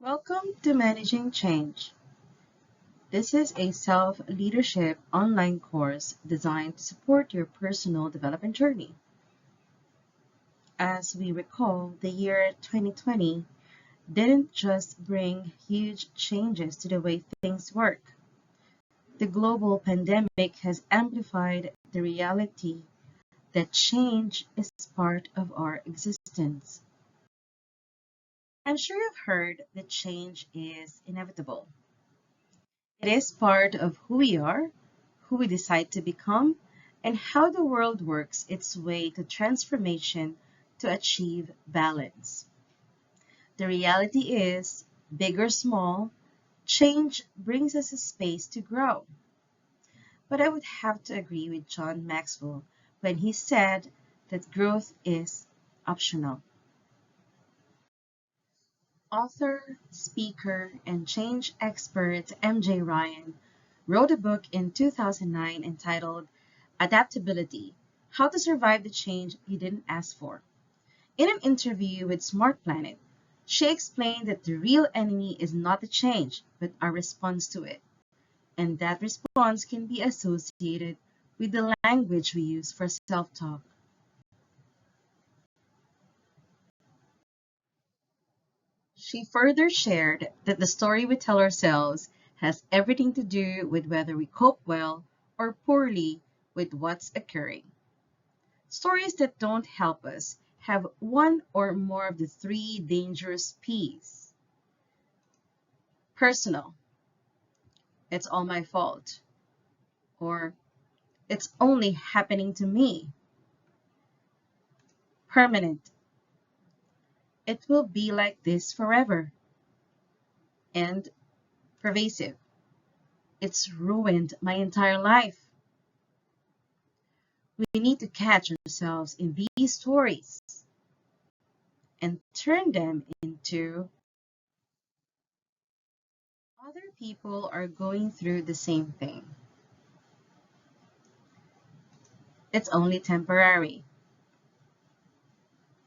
Welcome to Managing Change. This is a self-leadership online course designed to support your personal development journey. As we recall, the year 2020 didn't just bring huge changes to the way things work. The global pandemic has amplified the reality that change is part of our existence. I'm sure you've heard that change is inevitable. It is part of who we are, who we decide to become, and how the world works its way to transformation to achieve balance. The reality is, big or small, change brings us a space to grow. But I would have to agree with John Maxwell when he said that growth is optional. Author, speaker, and change expert MJ Ryan wrote a book in 2009 entitled Adaptability: How to Survive the Change You Didn't Ask For. In an interview with Smart Planet, she explained that the real enemy is not the change, but our response to it. And that response can be associated with the language we use for self-talk. She further shared that the story we tell ourselves has everything to do with whether we cope well or poorly with what's occurring. Stories that don't help us have one or more of the three dangerous P's. Personal, it's all my fault, or it's only happening to me. Permanent, it will be like this forever. And pervasive, it's ruined my entire life. We need to catch ourselves in these stories and turn them into other people are going through the same thing. It's only temporary.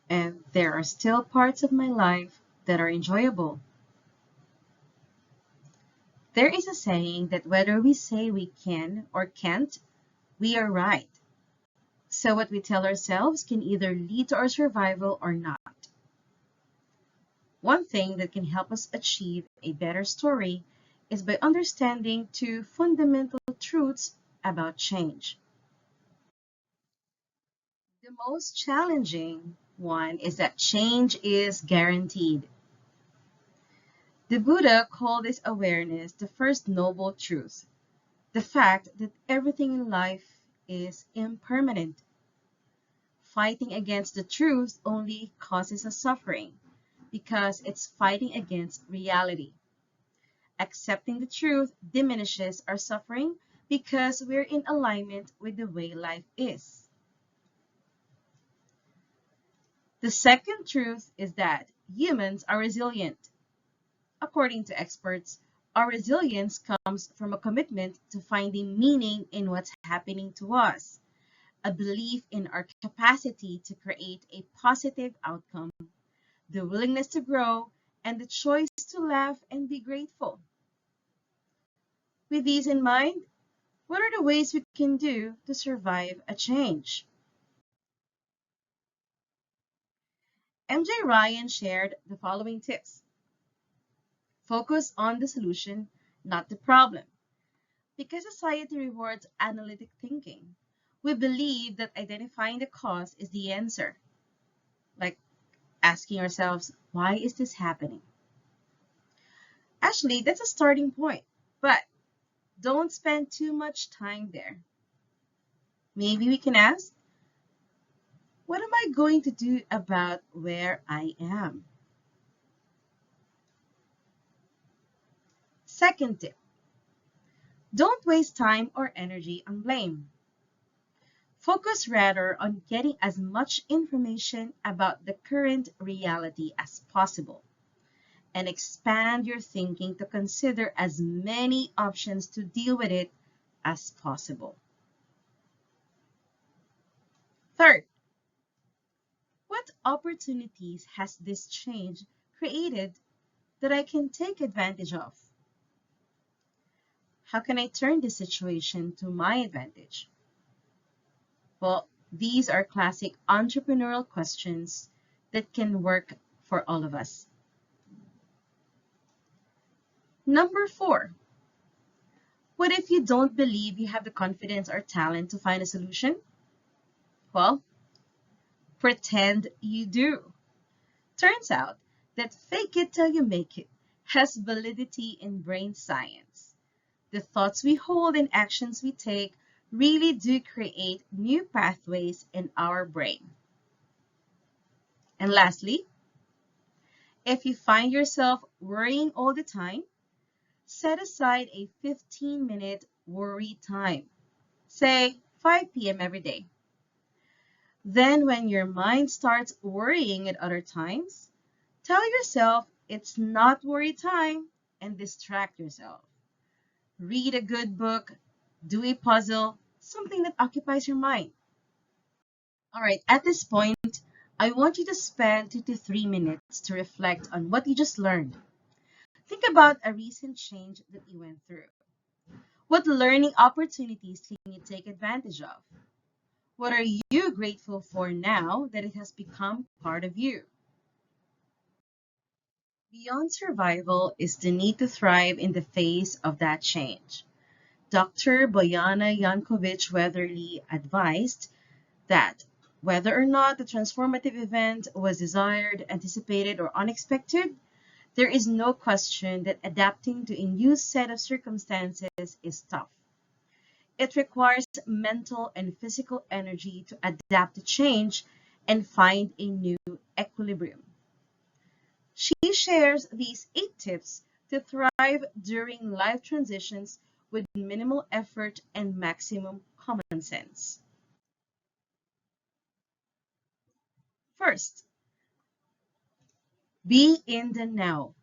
And there are still parts of my life that are enjoyable. There is a saying that whether we say we can or can't, we are right. So what we tell ourselves can either lead to our survival or not. One thing that can help us achieve a better story is by understanding two fundamental truths about change. The most challenging one is that change is guaranteed. The Buddha called this awareness the first noble truth, the fact that everything in life is impermanent. Fighting against the truth only causes us suffering because it's fighting against reality. Accepting the truth diminishes our suffering because we're in alignment with the way life is. The second truth is that humans are resilient. According to experts, our resilience comes from a commitment to finding meaning in what's happening to us, a belief in our capacity to create a positive outcome, the willingness to grow, and the choice to laugh and be grateful. With these in mind, what are the ways we can do to survive a change? MJ Ryan shared the following tips. Focus on the solution, not the problem. Because society rewards analytic thinking, we believe that identifying the cause is the answer, like asking ourselves, why is this happening? Actually, that's a starting point, but don't spend too much time there. Maybe we can ask, what am I going to do about where I am? Second tip, don't waste time or energy on blame. Focus rather on getting as much information about the current reality as possible and expand your thinking to consider as many options to deal with it as possible. Third, what opportunities has this change created that I can take advantage of? How can I turn this situation to my advantage? Well, these are classic entrepreneurial questions that can work for all of us. Number 4, what if you don't believe you have the confidence or talent to find a solution? Well, pretend you do. Turns out that fake it till you make it has validity in brain science. The thoughts we hold and actions we take really do create new pathways in our brain. And lastly, if you find yourself worrying all the time, set aside a 15-minute worry time, say 5 p.m. every day. Then when your mind starts worrying at other times, tell yourself it's not worry time and distract yourself. Read a good book, do a puzzle, something that occupies your mind. All right, at this point, I want you to spend 2 to 3 minutes to reflect on what you just learned. Think about a recent change that you went through. What learning opportunities can you take advantage of? What are you grateful for now that it has become part of you? Beyond survival is the need to thrive in the face of that change. Dr. Bojana Jankovic Weatherly advised that whether or not the transformative event was desired, anticipated, or unexpected, there is no question that adapting to a new set of circumstances is tough. It requires mental and physical energy to adapt to change and find a new equilibrium. She shares these 8 tips to thrive during life transitions with minimal effort and maximum common sense. First, be in the now.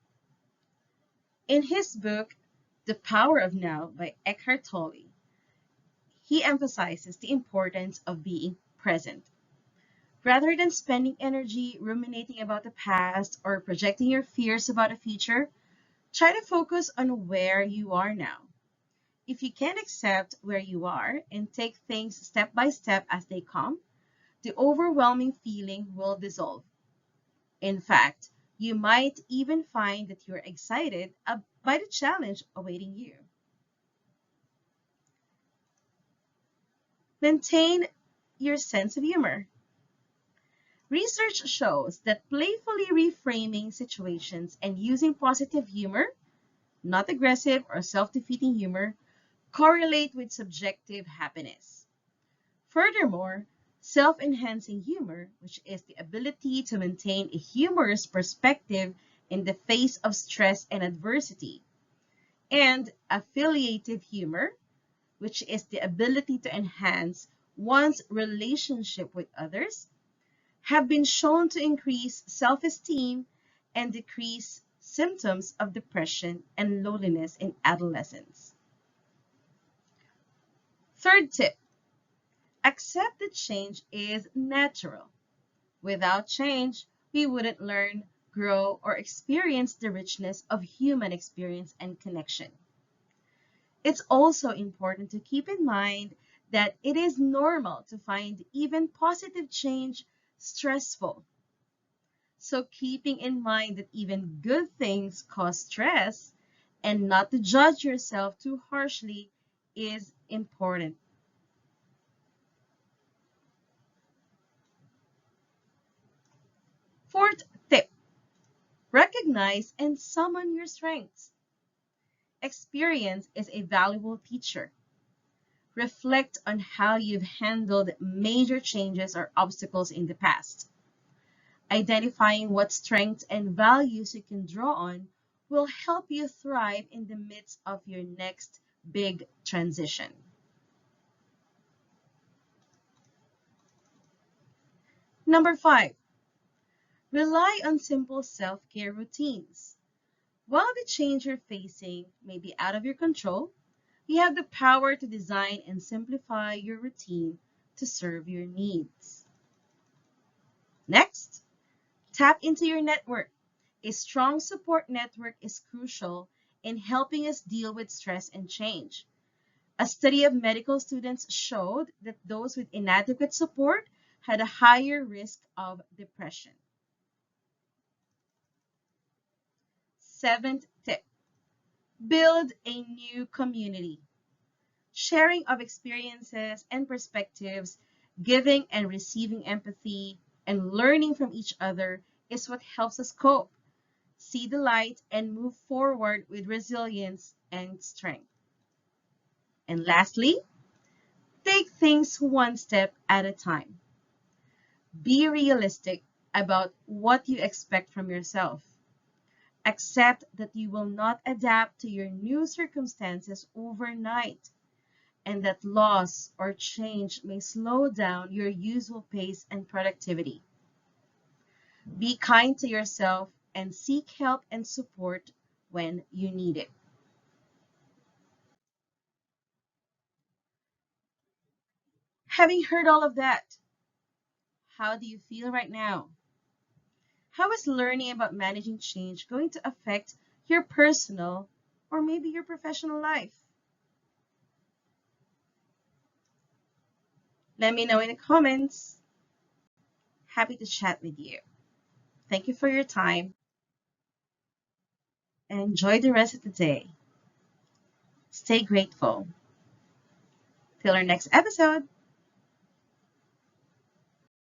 In his book, The Power of Now by Eckhart Tolle, he emphasizes the importance of being present. Rather than spending energy ruminating about the past or projecting your fears about the future, try to focus on where you are now. If you can accept where you are and take things step by step as they come, the overwhelming feeling will dissolve. In fact, you might even find that you're excited by the challenge awaiting you. Maintain your sense of humor. Research shows that playfully reframing situations and using positive humor, not aggressive or self-defeating humor, correlate with subjective happiness. Furthermore, self-enhancing humor, which is the ability to maintain a humorous perspective in the face of stress and adversity, and affiliative humor, which is the ability to enhance one's relationship with others, have been shown to increase self-esteem and decrease symptoms of depression and loneliness in adolescents. Third tip, accept that change is natural. Without change, we wouldn't learn, grow, or experience the richness of human experience and connection. It's also important to keep in mind that it is normal to find even positive change stressful. So keeping in mind that even good things cause stress and not to judge yourself too harshly is important. Fourth tip, recognize and summon your strengths. Experience is a valuable teacher. Reflect on how you've handled major changes or obstacles in the past. Identifying what strengths and values you can draw on will help you thrive in the midst of your next big transition. Number 5, rely on simple self-care routines. While the change you're facing may be out of your control, you have the power to design and simplify your routine to serve your needs. Next, tap into your network. A strong support network is crucial in helping us deal with stress and change. A study of medical students showed that those with inadequate support had a higher risk of depression. Seventh tip, build a new community. Sharing of experiences and perspectives, giving and receiving empathy, and learning from each other is what helps us cope, see the light, and move forward with resilience and strength. And lastly, take things one step at a time. Be realistic about what you expect from yourself. Accept that you will not adapt to your new circumstances overnight, and that loss or change may slow down your usual pace and productivity. Be kind to yourself and seek help and support when you need it. Having heard all of that, how do you feel right now? How is learning about managing change going to affect your personal or maybe your professional life? Let me know in the comments. Happy to chat with you. Thank you for your time and enjoy the rest of the day. Stay grateful. Till our next episode.